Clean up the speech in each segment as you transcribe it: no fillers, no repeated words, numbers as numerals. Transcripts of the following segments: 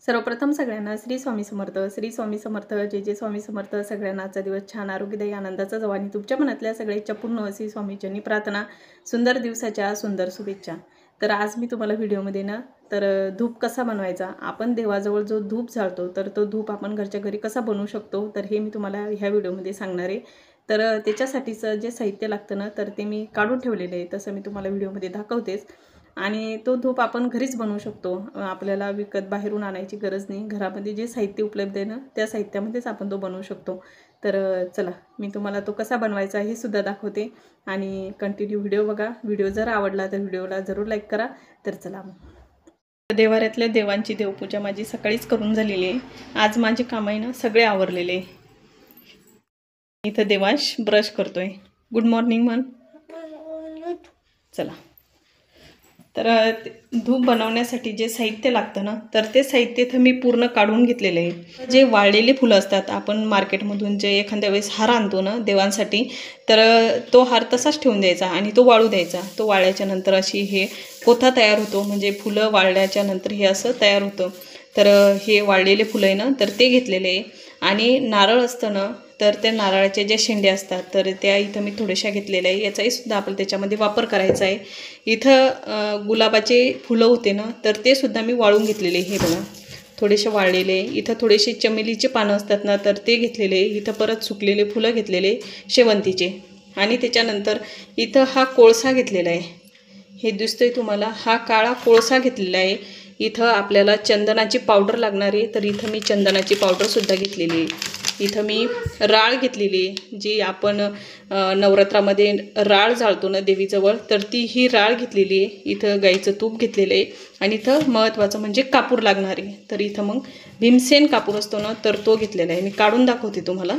सर्वप्रथम सगळ्यांना श्री स्वामी समर्थ, श्री स्वामी समर्थ, जय जय स्वामी समर्थ. सगळ्यांना आजचा दिवस छान आरोग्यदायी आनंदाचा जावा आणि तुमच्या मनातल्या सगळ्या इच्छा पूर्ण अशी स्वामीचरणी प्रार्थना. सुंदर दिवसाच्या सुंदर शुभेच्छा. तर आज मी तुम्हाला व्हिडिओमध्ये ना धूप कसा बनवायचा, आपण देवाजवळ जो धूप जाळतो तर तो धूप आपण घरच्या घरी कसा बनवू शकतो तर हे मी तुम्हाला ह्या व्हिडिओमध्ये सांगणार आहे. तर त्याच्यासाठीचं जे साहित्य लागतं ना तर ते मी काढून ठेवलेले आहे, तसं मी तुम्हाला व्हिडिओमध्ये दाखवतेच. आणि तो धूप आपण घरीच बनवू शकतो, आपल्याला विकत बाहेरून आणायची गरज नाही. घरामध्ये जे साहित्य उपलब्ध आहे ना त्या साहित्यामध्येच आपण तो बनवू शकतो. तर चला मी तुम्हाला तो कसा बनवायचा हे सुद्धा दाखवते आणि कंटिन्यू व्हिडिओ बघा. व्हिडिओ जर आवडला तर व्हिडिओला जरूर लाईक करा. तर चला मग देवाऱ्यातल्या देवांची देवपूजा माझी सकाळीच करून झालेली आहे. आज माझे काम आहे ना सगळे आवरलेले आहे. इथं देवांश ब्रश करतोय. गुड मॉर्निंग म्हण. चला तर धूप बनवण्यासाठी जे साहित्य लागतं ना तर ते साहित्य इथं मी पूर्ण काढून घेतलेलं आहे. जे वाळलेले फुलं असतात, आपण मार्केटमधून जे एखाद्या वेळेस हार आणतो ना देवांसाठी, तर तो हार तसाच ठेवून द्यायचा आणि तो वाळू द्यायचा. तो वाळल्याच्या नंतर अशी हे कोथा तयार होतो, म्हणजे फुलं वाळल्याच्या नंतर हे असं तयार होतं. तर हे वाळलेले फुलं आहे ना तर ते घेतलेले आहे. आणि नारळ असतं ना तर त्या नारळाचे जे शेंडे असतात तर त्या इथं मी थोड्याशा घेतलेल्या आहे. याचाही सुद्धा आपण त्याच्यामध्ये वापर करायचा आहे. इथं गुलाबाचे फुलं होते ना तर ते सुद्धा मी वाळून घेतलेले. हे बघा थोडेसे वाळलेले. इथं थोडेसे चमेलीचे पानं असतात ना तर ते घेतलेले. इथं परत सुकलेले फुलं घेतलेले शेवंतीचे. आणि त्याच्यानंतर इथं हा कोळसा घेतलेला आहे. हे दिसतोय तुम्हाला, हा काळा कोळसा घेतलेला आहे. इथं आपल्याला चंदनाची पावडर लागणार आहे, तर इथं मी चंदनाची पावडरसुद्धा घेतलेली आहे. इथं मी राळ घेतलेली आहे, जी आपण नवरात्रामध्ये राळ जाळतो ना देवीजवळ, तर ती ही राळ घेतलेली आहे. इथं गाईचं तूप घेतलेलं आहे. आणि इथं महत्त्वाचं म्हणजे कापूर लागणार आहे. तर इथं मग भीमसेन कापूर असतो ना तर तो घेतलेला आहे. मी काढून दाखवते तुम्हाला.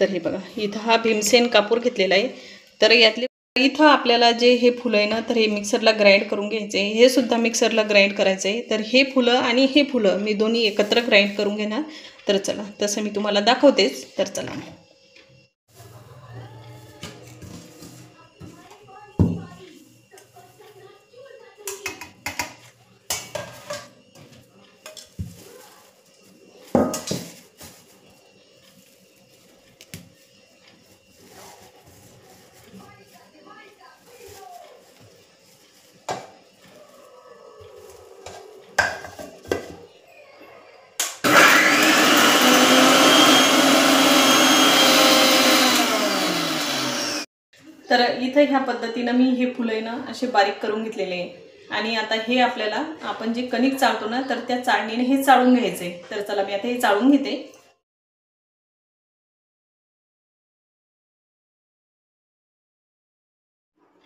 तर हे बघा इथं हा भीमसेन कापूर घेतलेला आहे. तर यातले इथं आपल्याला जे हे फुलं आहे ना तर हे मिक्सरला ग्राइंड करून घ्यायचे आहे. हे सुद्धा मिक्सरला ग्राइंड करायचं आहे. तर हे फुलं आणि हे फुलं मी दोन्ही एकत्र ग्राइंड करून घेणार. तर चला तसं मी तुम्हाला दाखवतेच. तर चला तर इथं ह्या पद्धतीनं मी हे फुलं ना असे बारीक करून घेतलेले आहे. आणि आता हे आपल्याला आपण जे कणिक चाळतो ना तर त्या चाळणीने हे चाळून घ्यायचे. तर चला मी आता हे चाळून घेते.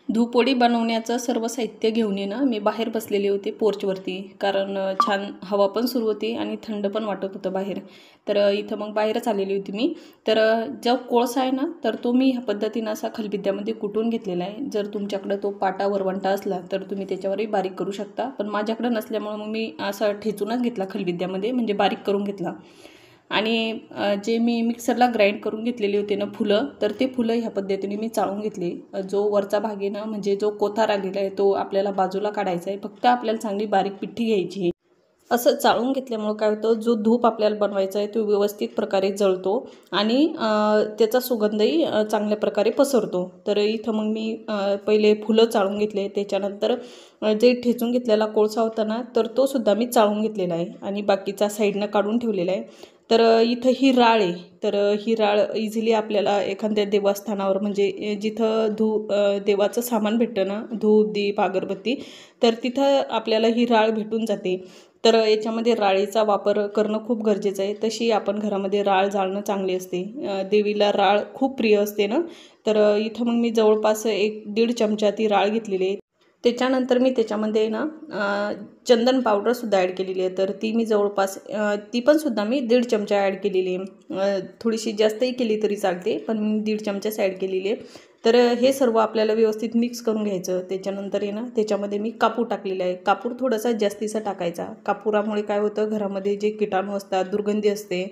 धूपवडी बनवण्याचं सर्व साहित्य घेऊन ना मी बाहेर बसलेले होते पोर्चवरती, कारण छान हवा पण सुरू होती आणि थंड पण वाटत होतं बाहेर. तर इथं मग बाहेरच आलेली होती मी. तर जो कोळसा आहे ना तर तो मी ह्या पद्धतीनं असा खलबित्त्यामध्ये कुटून घेतलेला आहे. जर तुमच्याकडं तो पाटा वरवंटा असला तर तुम्ही त्याच्यावरही बारीक करू शकता, पण माझ्याकडं नसल्यामुळं मग मी असा ठेचूनच घेतला खलबित्त्यामध्ये, म्हणजे बारीक करून घेतला. आणि जे मी मिक्सरला ग्राइंड करून घेतलेले होते ना फुलं, तर ते फुलं ह्या पद्धतीने मी चाळून घेतले. जो वरचा भाग आहे ना म्हणजे जो कोथा राहिलेला आहे तो आपल्याला बाजूला काढायचा आहे. फक्त आपल्याला चांगली बारीक पिठी घ्यायची आहे. असं चाळून घेतल्यामुळं काय होतं, जो धूप आपल्याला बनवायचा आहे तो व्यवस्थित प्रकारे जळतो आणि त्याचा सुगंधही चांगल्या प्रकारे पसरतो. तर इथं मग मी पहिले फुलं चाळून घेतले. त्याच्यानंतर जे ठेचून घेतलेला कोळसा होता ना तर तो सुद्धा मी चाळून घेतलेला आहे आणि बाकीचा साईडनं काढून ठेवलेला आहे. तर इथं ही राळ आहे. तर ही राळ इझिली आपल्याला एखाद्या देवस्थानावर, म्हणजे जिथं देवाचं सामान भेटतं ना, धूप दीप अगरबत्ती, तर तिथं आपल्याला ही राळ भेटून जाते. तर याच्यामध्ये राळीचा वापर करणं खूप गरजेचं आहे. तशी आपण घरामध्ये राळ जाळणं चांगली असते. देवीला राळ खूप प्रिय असते ना. तर इथं मग मी जवळपास 1-1.5 चमचा ती राळ घेतलेली आहे. त्याच्यानंतर मी त्याच्यामध्ये ना चंदन पावडरसुद्धा ॲड केलेली आहे. तर ती मी जवळपास ती पण सुद्धा मी 1.5 चमचा ॲड केलेली आहे. थोडीशी जास्तही केली तरी चालते, पण मी 1.5 चमचाच ॲड केलेली आहे. तर हे सर्व आपल्याला व्यवस्थित मिक्स करून घ्यायचं. त्याच्यानंतर आहे ना त्याच्यामध्ये मी कापूर टाकलेला आहे. कापूर थोडासा जास्तीचा टाकायचा. कापुरामुळे काय होतं, घरामध्ये जे किटाणू असतात, दुर्गंधी असते,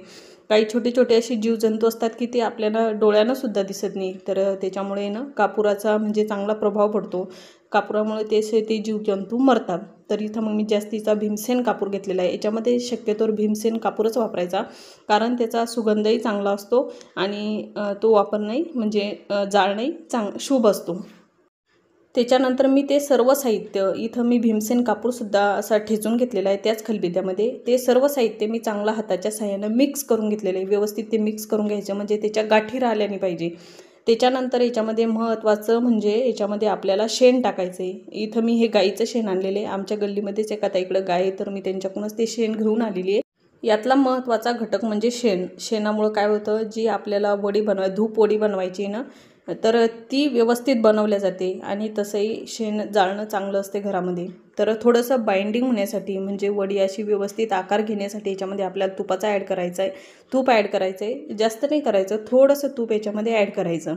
काही छोटे छोटे असे जीवजंतू असतात की ते आपल्याला डोळ्यानं सुद्धा दिसत नाही. तर त्याच्यामुळे ना कापुराचा म्हणजे चांगला प्रभाव पडतो. कापुरामुळे ते जीवजंतू मरतात. तर इथं मग मी जास्तीचा भीमसेन कापूर घेतलेला आहे। याच्यामध्ये शक्यतोवर भीमसेन कापूरच वापरायचा, कारण त्याचा सुगंधही चांगला असतो आणि तो वापरणंही म्हणजे जाळणंही शुभ असतो। त्याच्यानंतर मी ते सर्व साहित्य इथं मी भीमसेन कापूरसुद्धा असा ठेचून घेतलेला आहे त्याच खलबत्त्यामध्ये। ते सर्व साहित्य मी चांगला हाताच्या साहाय्यानं मिक्स करून घेतलेलं आहे। व्यवस्थित ते मिक्स करून घ्यायचं म्हणजे त्याच्या गाठी राहिल्या नाही पाहिजे। त्याच्यानंतर याच्यामध्ये महत्त्वाचं म्हणजे याच्यामध्ये आपल्याला शेण टाकायचं आहे। इथं मी हे गाईचं शेण आणलेलं आहे। आमच्या गल्लीमध्येच एका ताईकडं गाय आहे, तर मी त्यांच्याकडूनच ते शेण घेऊन आलेली आहे। यातला महत्त्वाचा घटक म्हणजे शेण। शेणामुळं काय होतं, जी आपल्याला धूप वडी बनवायची ना, तर ती व्यवस्थित बनवल्या जाते आणि तसंही शेण जाळणं चांगलं असते घरामध्ये। तर थोडंसं बाइंडिंग होण्यासाठी म्हणजे वडी अशी व्यवस्थित आकार घेण्यासाठी याच्यामध्ये आपल्याला तुपाचा ॲड करायचा आहे। तूप ॲड करायचं आहे, जास्त नाही करायचं, थोडंसं तूप याच्यामध्ये ॲड करायचं।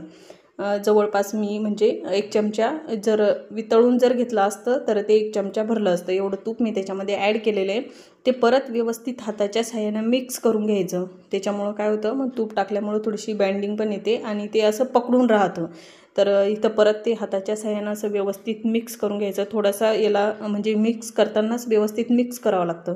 जवळपास मी म्हणजे 1 चमचा जर वितळून जर घेतलं असतं तर ते 1 चमचा भरलं असतं, एवढं तूप मी त्याच्यामध्ये ॲड केलेलं आहे। ते परत व्यवस्थित हाताच्या साहाय्यानं मिक्स करून घ्यायचं। त्याच्यामुळं काय होतं, मग तूप टाकल्यामुळं थोडीशी बाइंडिंग पण येते आणि ते असं पकडून राहतं। तर इथं परत ते हाताच्या साहाय्यानं असं व्यवस्थित मिक्स करून घ्यायचं। थोडासा याला म्हणजे मिक्स करतानाच व्यवस्थित मिक्स करावं लागतं।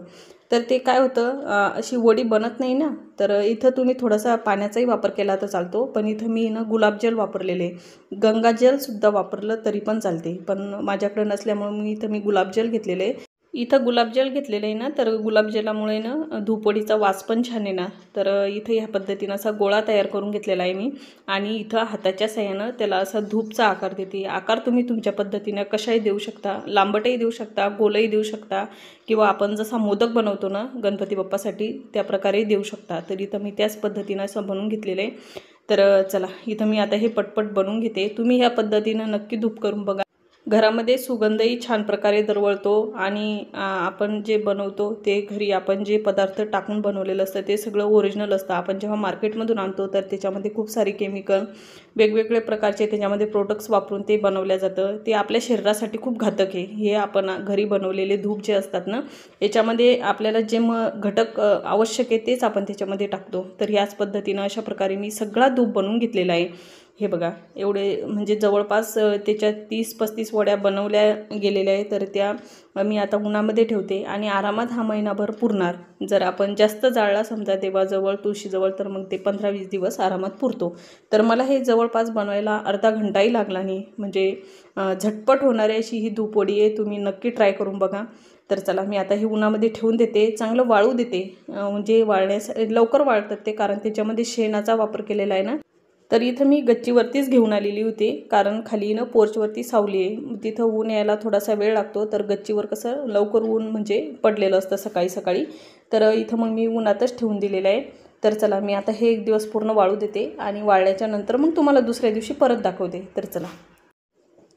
तर ते काय होतं, अशी वडी बनत नाही ना, तर इथं तुम्ही थोडासा पाण्याचाही वापर केला तर चालतो, पण इथं मी ना गुलाबजल वापरलेले, गंगाजलसुद्धा वापरलं तरी पण चालते, पण माझ्याकडे नसल्यामुळे इथं मी गुलाबजल घेतलेले आहे। इथं गुलाबजल घेतलेलं आहे ना, तर गुलाबजलामुळे ना धूपवडीचा वास पण छान आहे ना, तर इथं ह्या पद्धतीनं असा गोळा तयार करून घेतलेला आहे मी आणि इथं हाताच्या साहाय्यानं त्याला असा धूपचा आकार देते। आकार तुम्ही तुमच्या पद्धतीनं कशाही देऊ शकता, लांबटही देऊ शकता, गोलही देऊ शकता, किंवा आपण जसा मोदक बनवतो ना गणपती बाप्पासाठी त्या प्रकारे देऊ शकता। तर इथं मी त्याच पद्धतीनं असं बनवून घेतलेलं आहे। तर चला, इथं मी आता हे पटपट बनवून घेते। तुम्ही ह्या पद्धतीनं नक्की धूप करून बघा, घरामध्ये सुगंधही छान प्रकारे दरवळतो आणि आपण जे बनवतो ते घरी आपण जे पदार्थ टाकून बनवलेलं असतं ते सगळं ओरिजिनल असतं। आपण जेव्हा मार्केटमधून आणतो तर त्याच्यामध्ये खूप सारे केमिकल, वेगवेगळे प्रकारचे त्याच्यामध्ये प्रोडक्ट्स वापरून ते बनवलं जातं, ते आपल्या शरीरासाठी खूप घातक आहे। हे आपण घरी बनवलेले धूप जे असतात ना, याच्यामध्ये आपल्याला जे घटक आवश्यक आहे तेच आपण त्याच्यामध्ये टाकतो। तर ह्याच पद्धतीनं अशा प्रकारे मी सगळा धूप बनवून घेतलेला आहे। हे बघा, एवढे म्हणजे जवळपास त्याच्या 30-35 वड्या बनवल्या गेलेल्या आहे। तर त्या मी आता उन्हामध्ये ठेवते आणि आरामात हा महिनाभर पुरणार। जर आपण जास्त जाळला समजा देवाजवळ, तुळशीजवळ, तर मग ते 15-20 दिवस आरामात पुरतो। तर मला हे जवळपास बनवायला अर्धा घंटाही लागला नाही, म्हणजे झटपट होणारी अशी ही धूपवडी आहे। तुम्ही नक्की ट्राय करून बघा। तर चला, मी आता हे उन्हामध्ये ठेवून देते, चांगलं वाळू देते, म्हणजे लवकर वाळतात ते, कारण त्याच्यामध्ये शेणाचा वापर केलेला आहे ना। तर इथं मी गच्चीवरतीच घेऊन आलेली होती, कारण खाली ना पोर्चवरती सावली आहे, तिथं ऊन यायला थोडासा वेळ लागतो, तर गच्चीवर कसं लवकर ऊन म्हणजे पडलेलं असतं सकाळी सकाळी, तर इथं मग मी उन्हातच ठेवून दिलेलं आहे। तर चला, मी आता हे 1 दिवस पूर्ण वाळू देते आणि वाळल्याच्या नंतर मग तुम्हाला दुसऱ्या दिवशी परत दाखवते। तर चला,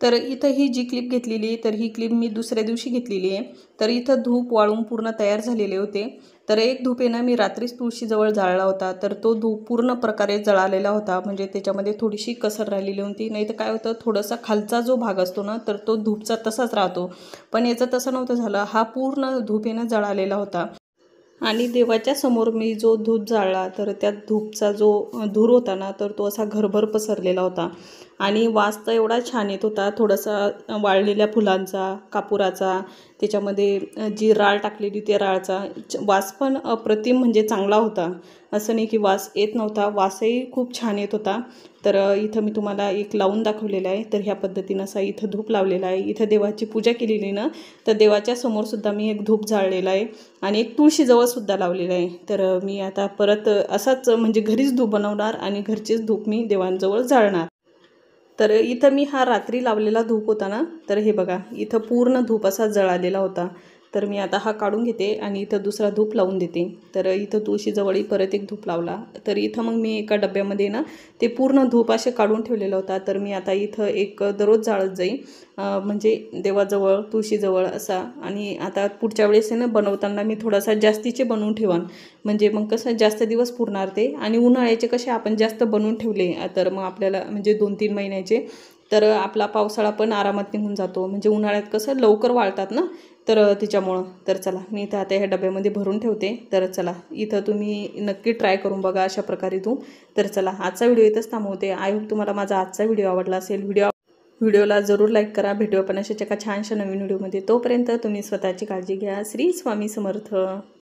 तर इथं ही जी क्लिप घेतलेली, तर ही क्लिप मी दुसऱ्या दिवशी घेतलेली आहे। तर इथं धूप वाळून पूर्ण तयार झालेले होते। तर एक धूप आहे ना, मी रात्रीच तुळशीजवळ जाळला होता, तर तो धूप पूर्ण प्रकारे जळालेला होता, म्हणजे त्याच्यामध्ये थोडीशी कसर राहिलेली होती। नाही तर काय होतं, थोडासा खालचा जो भाग असतो ना, तर तो धूपचा तसाच राहतो, पण याचं तसं नव्हतं झालं, हा पूर्ण धूप आहे ना जळालेला होता। आणि देवाच्या समोर मी जो धूप जाळला, तर त्या धूपचा जो धूर होता ना, तर तो असा घरभर पसरलेला होता आणि वास तर एवढा छान येत होता, थोडासा वाळलेल्या फुलांचा, कापुराचा, त्याच्यामध्ये जी राळ टाकलेली त्या राळचा वास पण अप्रतिम म्हणजे चांगला होता। असं नाही की वास येत नव्हता, वासही खूप छान येत होता। तर इथं मी तुम्हाला एक लावून दाखवलेलं आहे। तर ह्या पद्धतीनं असा इथं धूप लावलेला आहे। इथं देवाची पूजा केलेली ना, तर देवाच्या समोरसुद्धा मी एक धूप जाळलेला आहे आणि एक तुळशीजवळसुद्धा लावलेलं आहे। तर मी आता परत असाच म्हणजे घरीच धूप बनवणार आणि घरचेच धूप मी देवांजवळ जाळणार। तर इथं मी हा रात्री लावलेला धूप होता ना, तर हे बघा, इथं पूर्ण धूप असा जळालेला होता। तर मी आता हा काढून घेते आणि इथं दुसरा धूप लावून देते। तर इथं तुळशीजवळही परत एक धूप लावला। तर इथं मग मी एका डब्यामध्ये ना ते पूर्ण धूप असे काढून ठेवलेला होता। तर मी आता इथं एक दररोज जाळत जाईन, म्हणजे देवाजवळ, तुळशीजवळ असा। आणि आता पुढच्या वेळेस ना बनवताना मी थोडासा जास्तीचे बनवून ठेवान, म्हणजे मग कसं जास्त दिवस पुरणार ते। आणि उन्हाळ्याचे कसे आपण जास्त बनवून ठेवले तर मग आपल्याला म्हणजे 2-3 महिन्याचे, तर आपला पावसाळा पण आरामात निघून जातो, म्हणजे उन्हाळ्यात कसं लवकर वाळतात ना, तर त्याच्यामुळं। तर चला, मी इथं आता ह्या डब्यामध्ये भरून ठेवते। तर चला, इथं तुम्ही नक्की ट्राय करून बघा अशा प्रकारे धूप। तर चला, आजचा व्हिडिओ इथंच थांबवते। आय होप तुम्हाला माझा आजचा व्हिडिओ आवडला असेल। व्हिडिओला जरूर लाईक करा. भेटू आपण अशाच एका छानशा नवीन व्हिडिओमध्ये. तोपर्यंत तुम्ही स्वतःची काळजी घ्या. श्री स्वामी समर्थ.